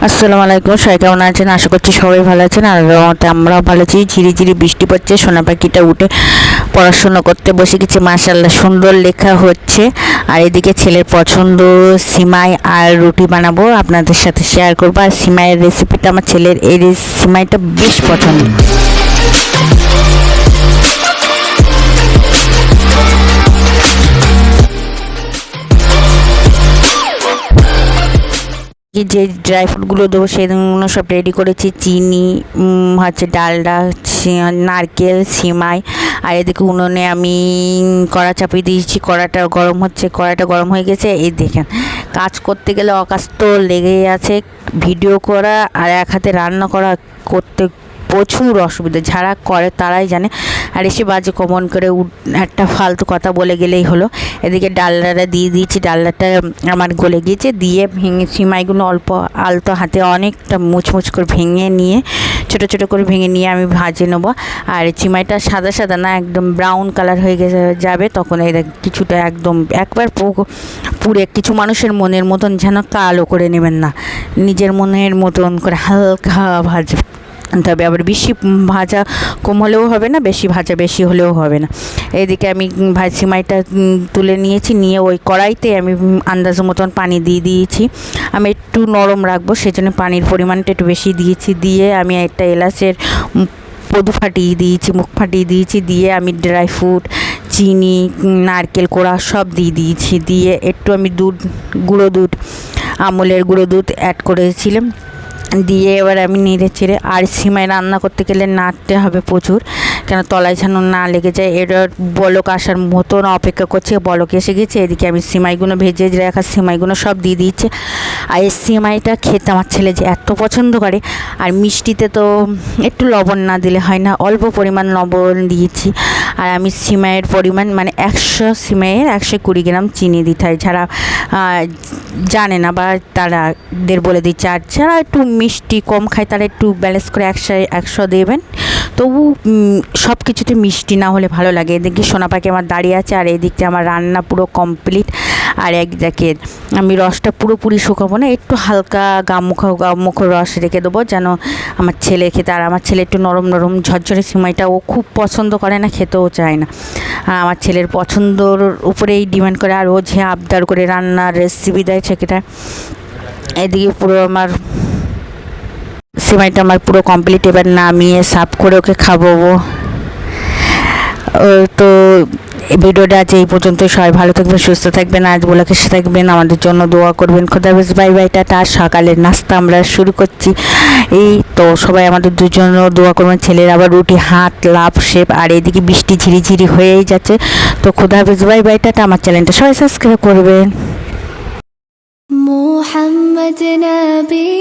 আসসালামু আলাইকুম, সবাই কেমন আছেন? আশা করছি সবাই ভালো আছেন। আর আমরাও ভালো আছি। ঝিরি ঝিরি বৃষ্টি পড়ছে, সোনা পাখিটা উঠে পড়াশোনা করতে বসে গেছে। মাশাআল্লাহ সুন্দর লেখা হচ্ছে। আর এদিকে ছেলের পছন্দ সিমাই আর রুটি বানাবো, আপনাদের সাথে শেয়ার করবো। আর সিমাইয়ের রেসিপিটা আমার ছেলের এই সিমাইটা বেশ পছন্দ। যে ড্রাই ফ্রুটগুলো দেবো সেগুলো সব রেডি করেছি। চিনি, হচ্ছে ডালডা, নারকেল, সিমাই। আর এদিকে উনুনে আমি কড়া চাপিয়ে দিয়েছি। কড়াটা গরম হচ্ছে, কড়াটা গরম হয়ে গেছে। এই দেখেন, কাজ করতে গেলে অকাজ তো লেগেই আছে। ভিডিও করা আর এক হাতে রান্না করা করতে প্রচুর অসুবিধা, যারা করে তারাই জানে। আর এসে বাজে কমন করে একটা ফালতু কথা বলে গেলেই হলো। এদিকে ডালনাটা দিয়ে দিয়েছি, ডালনাটা আমার গলে গিয়েছে। দিয়ে ভেঙে সিমাইগুলো অল্প আলতো হাতে অনেকটা মুচমুচ করে ভেঙে নিয়ে, ছোটো ছোটো করে ভেঙে নিয়ে আমি ভাজে নেবো। আর সিমাইটা সাদা সাদা না, একদম ব্রাউন কালার হয়ে যাবে তখন এই কিছুটা একদম একবার পুরে, কিছু মানুষের মনের মতন যেন কালো করে নেবেন না, নিজের মনের মতন করে হালকা ভাজবে। তবে আবার বেশি ভাজা কম হলেও হবে না, বেশি ভাজা বেশি হলেও হবে না। এদিকে আমি সিমাইটা তুলে নিয়েছি, নিয়ে ওই কড়াইতে আমি আন্দাজ মতন পানি দিয়ে দিয়েছি। আমি একটু নরম রাখবো সেজন্য পানির পরিমাণটা একটু বেশি দিয়েছি। দিয়ে আমি একটা এলাচের পদু ফাটিয়ে দিয়েছি, মুখ ফাটিয়ে দিয়েছি। দিয়ে আমি ড্রাই ফ্রুট, চিনি, নারকেল কোড়া সব দিয়ে দিয়েছি। দিয়ে একটু আমি গুঁড়ো দুধ, আমুলের গুঁড়ো দুধ অ্যাড করেছিলাম। দিয়ে এবার আমি নেড়ে চেড়ে, আর সিমাই রান্না করতে গেলে নাড়তে হবে প্রচুর, কেন তলায় যেন না লেগে যায়। এবার বলক আসার মতন অপেক্ষা করছে, বলক এসে গেছে। এদিকে আমি সিমাইগুলো ভেজে রাখা সিমাইগুলো সব দিয়ে দিয়েছি। আর এই সিমাইটা খেতে আমার ছেলে যে এত পছন্দ করে। আর মিষ্টিতে তো একটু লবণ না দিলে হয় না, অল্প পরিমাণ লবণ দিয়েছি। আর আমি সিমাইয়ের পরিমাণ মানে 100 সিমাইয়ের 120 গ্রাম চিনি দিতে হয়। যারা জানে না বা তারাদের বলে দিচ্ছে। আর যারা একটু মিষ্টি কম খায় তারা একটু ব্যালেন্স করে 100 দেবেন। তবু সব কিছুতে মিষ্টি না হলে ভালো লাগে। এদিকে সোনা পাখি আমার দাঁড়িয়ে আছে, আর এদিকটা আমার রান্না পুরো কমপ্লিট। আর একদিকে আমি রসটা পুরোপুরি শুকাবো না, একটু হালকা গামুখো রস রেখে দেবো যেন আমার ছেলে খেতে। আর আমার ছেলে একটু নরম নরম ঝরঝরে সিমাইটা ও খুব পছন্দ করে না, খেতেও চায় না। আমার ছেলের পছন্দর উপরেই ডিমান্ড করে, আর ও যে আবদার করে রান্নার রেসিপি দেয় সেটা। এদিকে পুরো আমার সিমাইটা আমার পুরো কমপ্লিট। এবার নামিয়ে সার্ভ করে ওকে খাবো। তো ভিডিওটা আজ এই পর্যন্ত। সবাই ভালো থাকবেন, সুস্থ থাকবেন, আজ বলে এসে থাকবেন, আমাদের জন্য দোয়া করবেন। খোদা হাফেজ, বাই বাই, টাটা। সকালের নাস্তা আমরা শুরু করছি। এই তো সবাই আমাদের জন্য দোয়া করবেন। ছেলের আবার রুটি হাত লাভ শেপ। আর এদিকে বৃষ্টি ঝিরিঝিরি হয়েই যাচ্ছে। তো খোদা হাফেজ, বাই বাই, টাটা। আমার চ্যানেলটা সবাই সাবস্ক্রাইব করবেন। মোহাম্মদ নবী